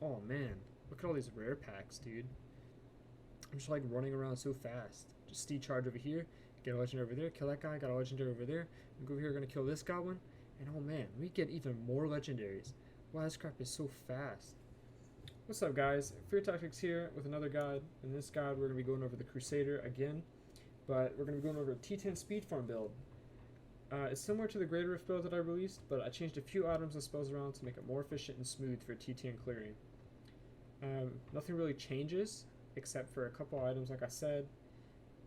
Oh man, look at all these rare packs, dude. I'm just like running around so fast. Just steed charge over here, get a legend over there, kill that guy, got a legendary over there. We go over here, gonna kill this goblin, and oh man, we get even more legendaries. Wow, this crap is so fast. What's up, guys? Fear Tactics here with another guide. In this guide, we're gonna be going over the Crusader again, but we're gonna be going over a T10 speed farm build. It's similar to the Greater Rift build that I released, but I changed a few items and spells around to make it more efficient and smooth for T10 clearing. Nothing really changes except for a couple items, like I said,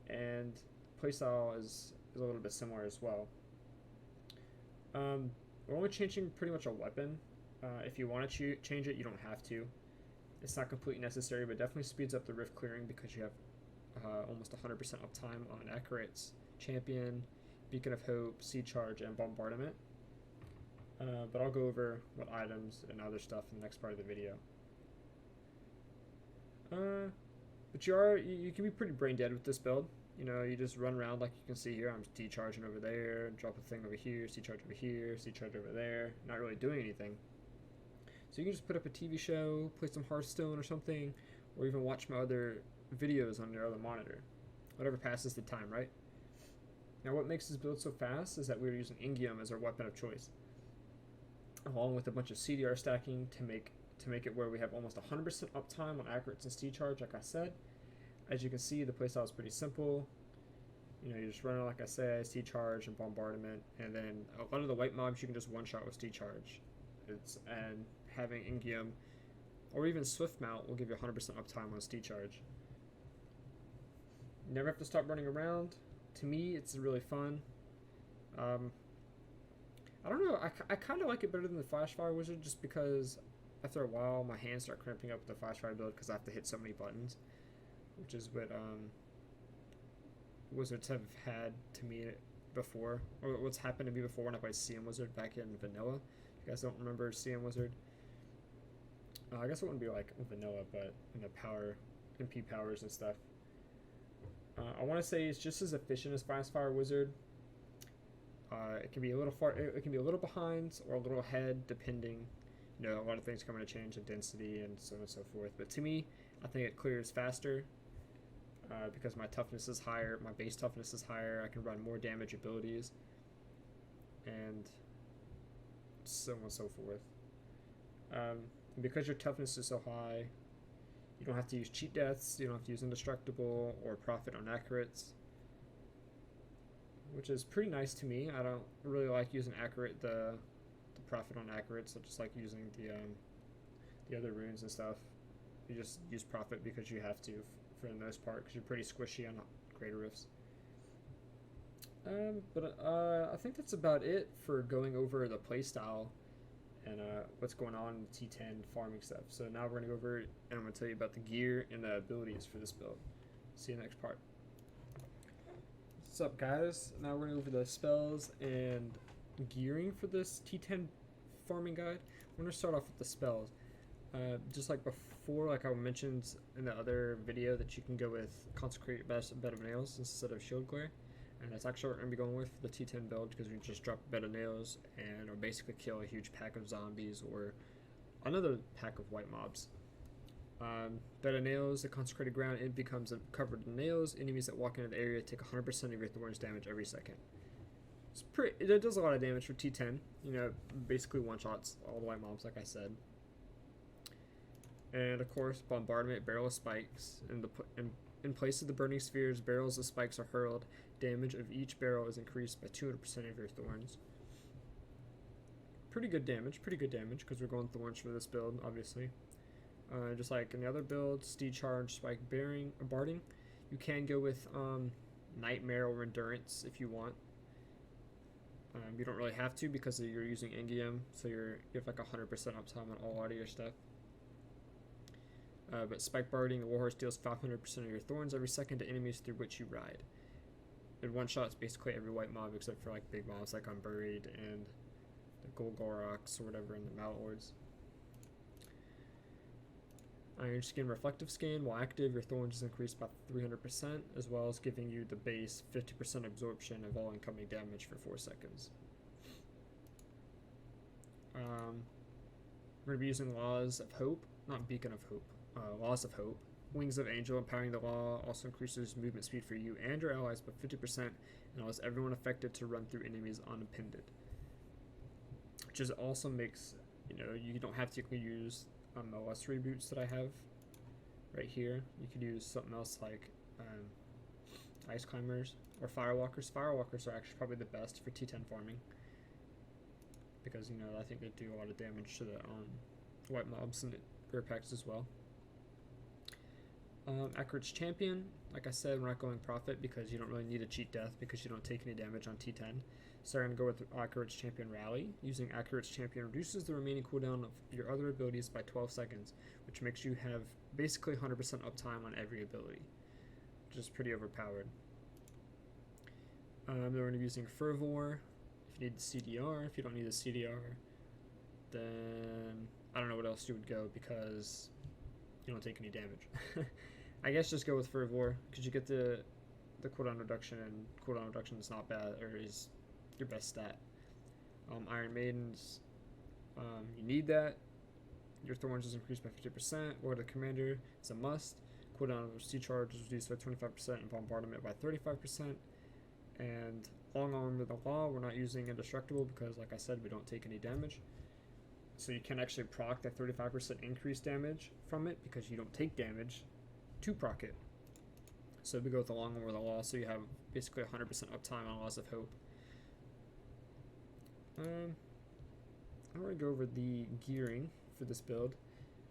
and playstyle is a little bit similar as well. We're only changing pretty much a weapon. If you want to change it, you don't have to. It's not completely necessary, but definitely speeds up the rift clearing because you have almost 100% uptime on Accurate's Champion, Beacon of Hope, Sea Charge, and Bombardment. But I'll go over what items and other stuff in the next part of the video. But you can be pretty brain dead with this build. You know, you just run around like you can see here. I'm decharging over there, drop a thing over here, sea charge over here, sea charge over there. Not really doing anything. So you can just put up a TV show, play some Hearthstone or something, or even watch my other videos on your other monitor. Whatever passes the time, right? Now what makes this build so fast is that we're using In-goem as our weapon of choice, along with a bunch of CDR stacking to make it where we have almost 100% uptime on Accurates and Steed Charge, like I said. As you can see, the playstyle is pretty simple. You know, you just run it, like I said, Steed Charge and Bombardment, and then a lot of the white mobs you can just one-shot with Steed Charge. And having In-goem or even Swift Mount will give you 100% uptime on Steed Charge. You never have to stop running around. To me, it's really fun. I don't know, I kind of like it better than the Flashfire Wizard just because after a while my hands start cramping up with the Flashfire build because I have to hit so many buttons, which is what wizards have had to me before, or what's happened to me before when I played CM Wizard back in Vanilla. If you guys don't remember CM Wizard, I guess it wouldn't be like Vanilla, but in the MP powers and stuff. I want to say it's just as efficient as Fire Wizard. It can be a little it can be a little behind or a little ahead, depending. You know, a lot of things coming to change in density and so on and so forth. But to me, I think it clears faster because my toughness is higher, my base toughness is higher. I can run more damage abilities, and so on and so forth. Because your toughness is so high, you don't have to use cheat deaths, you don't have to use indestructible or profit on accurates, which is pretty nice to me. I don't really like using accurate the profit on accurates. I just like using the other runes and stuff. You just use profit because you have to for the most part because you're pretty squishy on greater rifts. I think that's about it for going over the playstyle and what's going on in the T10 farming stuff. So now we're going to go over it, and I'm going to tell you about the gear and the abilities for this build. See you next part. What's up, guys? Now we're going to go over the spells and gearing for this T10 farming guide. We're going to start off with the spells. Just like before, like I mentioned in the other video, that you can go with Consecrate Bed of Nails instead of Shield Glare. And that's actually what we're going to be going with for the T10 build, because we just drop a Bed of Nails and or basically kill a huge pack of zombies or another pack of white mobs. Bed of Nails, the consecrated ground, it becomes covered in nails. Enemies that walk into the area take 100% of your thorns damage every second. It does a lot of damage for T10. You know, basically one-shots all the white mobs, like I said. And of course, Bombardment, Barrel of Spikes. In place of the burning spheres, barrels of spikes are hurled. Damage of each barrel is increased by 200% of your thorns. Pretty good damage, because we're going thorns for this build, obviously. Just like in the other builds, Steed Charge, Spike Barding. You can go with Nightmare or Endurance if you want. You don't really have to because you're using In-goem, so you have like 100% uptime on all out of your stuff. But Spike Barding, the Warhorse deals 500% of your thorns every second to enemies through which you ride. It one-shots basically every white mob except for like big mobs like Unburied and the Golgoroks or whatever, and the Malords. Iron Skin Reflective Skin, while active, your thorns is increased by 300%, as well as giving you the base 50% absorption of all incoming damage for 4 seconds. We're going to be using Laws of Hope not Beacon of Hope, Laws of Hope. Wings of Angel, empowering the law, also increases movement speed for you and your allies by 50% and allows everyone affected to run through enemies unimpeded. Which is also makes, you don't have to use the lesser boots that I have right here. You could use something else like Ice Climbers or Firewalkers. Firewalkers are actually probably the best for T10 farming because, I think they do a lot of damage to the white mobs and rare packs as well. Accurate's Champion, like I said, we're not going Prophet because you don't really need a cheat death because you don't take any damage on T10. So I'm going to go with Accurate's Champion Rally. Using Accurate's Champion reduces the remaining cooldown of your other abilities by 12 seconds, which makes you have basically 100% uptime on every ability, which is pretty overpowered. Then we're going to be using Fervor. If you need the CDR, if you don't need the CDR, then I don't know what else you would go because you don't take any damage. I guess just go with Fervor because you get the cooldown reduction, and cooldown reduction is not bad, or is your best stat. Iron Maidens, you need that. Your Thorns is increased by 50%. Lord of the Commander is a must. Cooldown of Sea Charge is reduced by 25% and Bombardment by 35%. And Long Arm of the Law, we're not using Indestructible because, like I said, we don't take any damage. So you can actually proc that 35% increased damage from it because you don't take damage to proc it. So we go with the Long Arm of the Law, so you have basically 100% uptime on Laws of Hope. I'm going to go over the gearing for this build.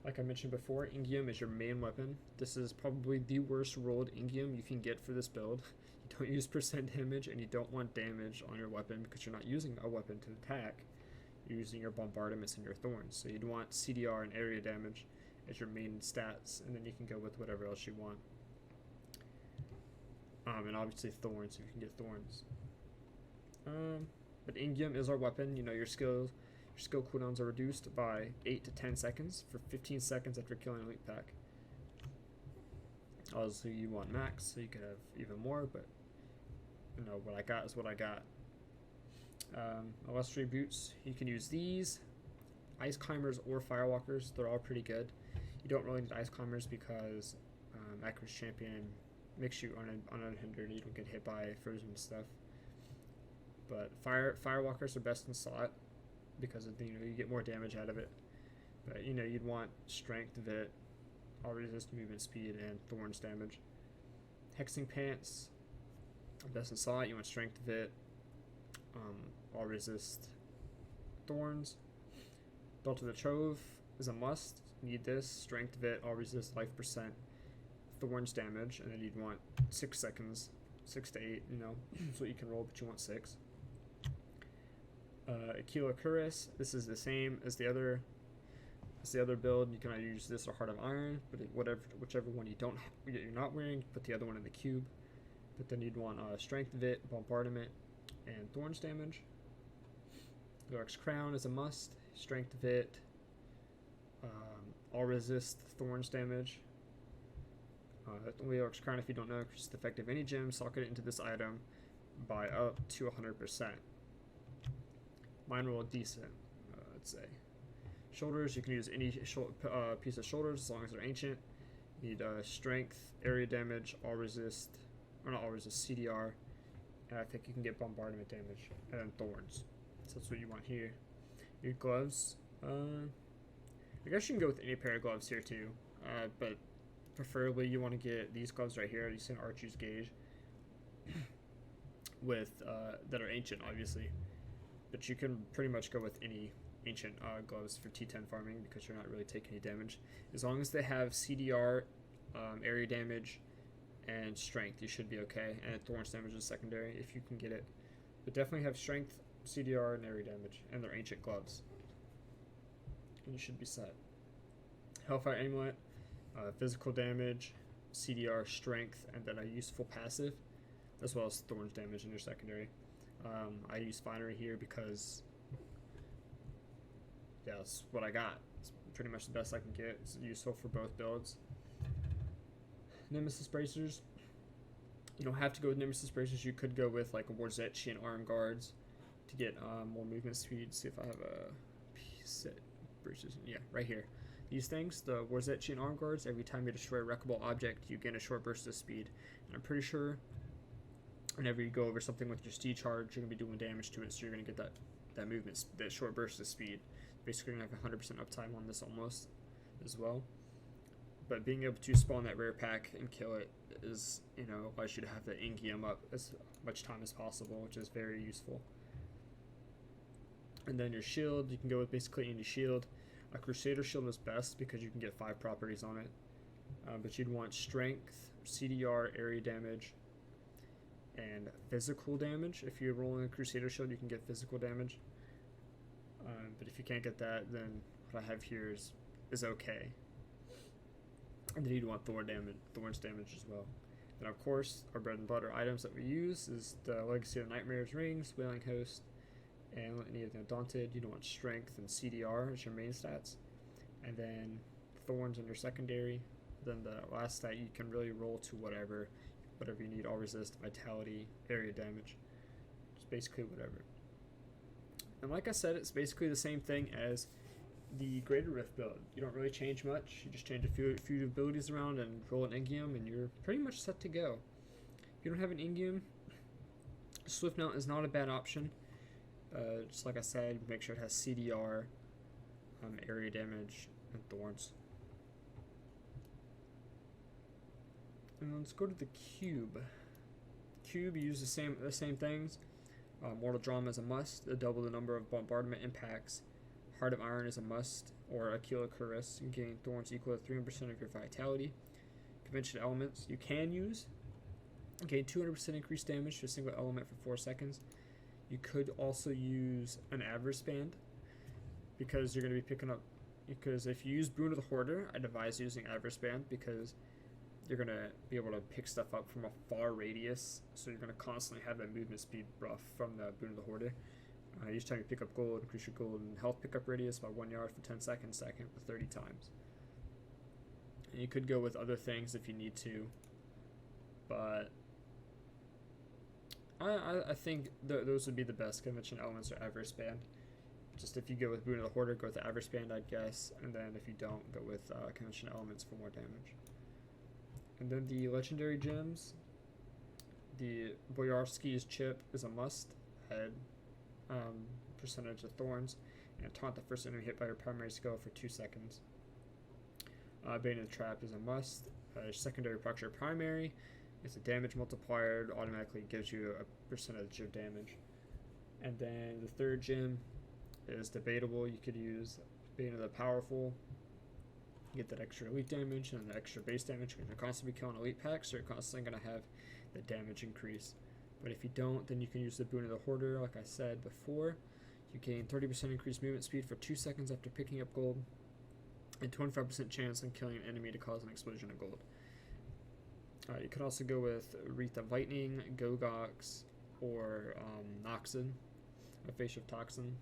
Like I mentioned before, In-goem is your main weapon. This is probably the worst rolled In-goem you can get for this build. You don't use percent damage, and you don't want damage on your weapon because you're not using a weapon to attack. You're using your bombardments and your thorns. So you'd want CDR and area damage as your main stats, and then you can go with whatever else you want. And obviously thorns, if you can get thorns. But In-goem is our weapon. Your skill cooldowns are reduced by 8 to 10 seconds for 15 seconds after killing an elite pack. Obviously you want max, so you could have even more, but what I got is what I got. Illusory Boots, you can use these. Ice Climbers or Firewalkers, they're all pretty good. You don't really need Ice Climbers because Accurate's Champion makes you unhindered. You don't get hit by frozen stuff. But Firewalkers are best in slot because of you get more damage out of it. But you'd want Strength, Vit, All Resist, Movement Speed, and Thorns damage. Hexing Pants, best in slot. You want Strength, Vit, All Resist, Thorns. Belt of the Trove is a must. Need this. Strength, Vit, All Resist, Life %, Thorns damage, and then you'd want 6 seconds, 6 to 8. That's what you can roll, but you want 6. Aquila Cuirass. This is the same as the other build. You can either use this or Heart of Iron, but whichever one you're not wearing, put the other one in the cube. But then you'd want Strength, Vit, Bombardment, and Thorns damage. Loric's Crown is a must. Strength, Vit, All Resist, Thorns damage. Loric's Crown, if you don't know, increases the effect of any gem, socket it into this item by up to 100%. Mine roll decent, let's say. Shoulders, you can use any piece of shoulders as long as they're ancient. You need Strength, area damage, All Resist, or not All Resist, CDR, and I think you can get Bombardment damage, and then Thorns. So that's what you want here. Your gloves, I guess you can go with any pair of gloves here too, but preferably you want to get these gloves right here. You see an Archer's Gauge with that are ancient, obviously. But you can pretty much go with any ancient gloves for T10 farming because you're not really taking any damage. As long as they have CDR, area damage, and strength, you should be okay. And Thorns damage is secondary if you can get it. But definitely have strength, CDR, and area damage, and they're ancient gloves. And you should be set. Hellfire Amulet, physical damage, CDR, strength, and then a useful passive, as well as Thorns damage in your secondary. I use Finery here because that's what I got. It's pretty much the best I can get. It's useful for both builds. Nemesis Bracers. You don't have to go with Nemesis Bracers. You could go with like a Warzetchi and Arm Guards to get more movement speed. See if I have a piece of bracers. Yeah, right here. these things, the Warzetchi and Arm Guards, every time you destroy a wreckable object, you gain a short burst of speed. And I'm pretty sure whenever you go over something with your steed charge, you're going to be doing damage to it, so you're going to get that movement, that short burst of speed. Basically, going to have 100% uptime on this almost as well. But being able to spawn that rare pack and kill it is, allows you to have the in-goem up as much time as possible, which is very useful. And then your shield, you can go with basically any shield. A Crusader shield is best because you can get 5 properties on it. But you'd want strength, CDR, area damage, and physical damage. If you're rolling a Crusader shield, you can get physical damage. But if you can't get that, then what I have here is okay. And then you'd want thorns damage as well. And of course, our bread and butter items that we use is the Legacy of the Nightmares rings, Wailing Host, and any of the Undaunted. You'd want strength and CDR as your main stats, and then thorns in your secondary. Then the last stat you can really roll to whatever you need. All resist, vitality, area damage, just basically whatever. And like I said, it's basically the same thing as the Greater Rift build. You don't really change much. You just change a few abilities around and roll an in-goem, and you're pretty much set to go. If you don't have an in-goem, Swift Mount is not a bad option. Just like I said, make sure it has CDR, area damage, and thorns. And let's go to the cube. Cube, you use the same things. Mortal Drama is a must. Double the number of bombardment impacts. Heart of Iron is a must, or Aquila Cuirass. You gain thorns equal to 300% of your vitality. Conventional elements you can use. Gain 200% increased damage to a single element for 4 seconds. You could also use an Avarice Band, because you're going to be picking up. Because if you use Boon of the Hoarder, I'd advise using Avarice Band, because you're going to be able to pick stuff up from a far radius, so you're going to constantly have that movement speed buff from the Boon of the Hoarder. Each time you pick up gold, increase your gold and health pickup radius by 1 yard for 10 seconds, second for 30 times. And you could go with other things if you need to, but I think those would be the best. Convention elements or Avarice Band. Just if you go with Boon of the Hoarder, go with the Avarice Band, I'd guess, and then if you don't, go with convention elements for more damage. And then the legendary gems, the Boyarsky's Chip is a must. Add percentage of thorns, and taunt the first enemy hit by your primary skill for 2 seconds. Bane of the Trap is a must. Secondary procs your primary. It's a damage multiplier. It automatically gives you a percentage of damage. And then the third gem is debatable. You could use Bane of the Powerful. You get that extra elite damage and the extra base damage because you're constantly killing elite packs, so you're constantly going to have the damage increase. But if you don't, then you can use the Boon of the Hoarder, like I said before. You gain 30% increased movement speed for 2 seconds after picking up gold, and 25% chance on killing an enemy to cause an explosion of gold. You could also go with Wreath of Lightning, Gogox, or Noxon, a Face of Toxin.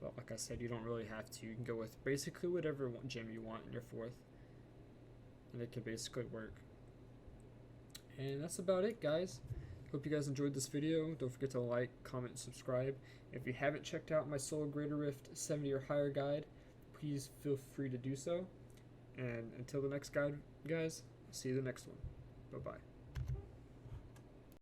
But like I said, you don't really have to. You can go with basically whatever gem you want in your 4th, and it can basically work. And that's about it, guys. Hope you guys enjoyed this video. Don't forget to like, comment, and subscribe. If you haven't checked out my solo Greater Rift 70 or higher guide, please feel free to do so. And until the next guide, guys, see you the next one. Bye-bye.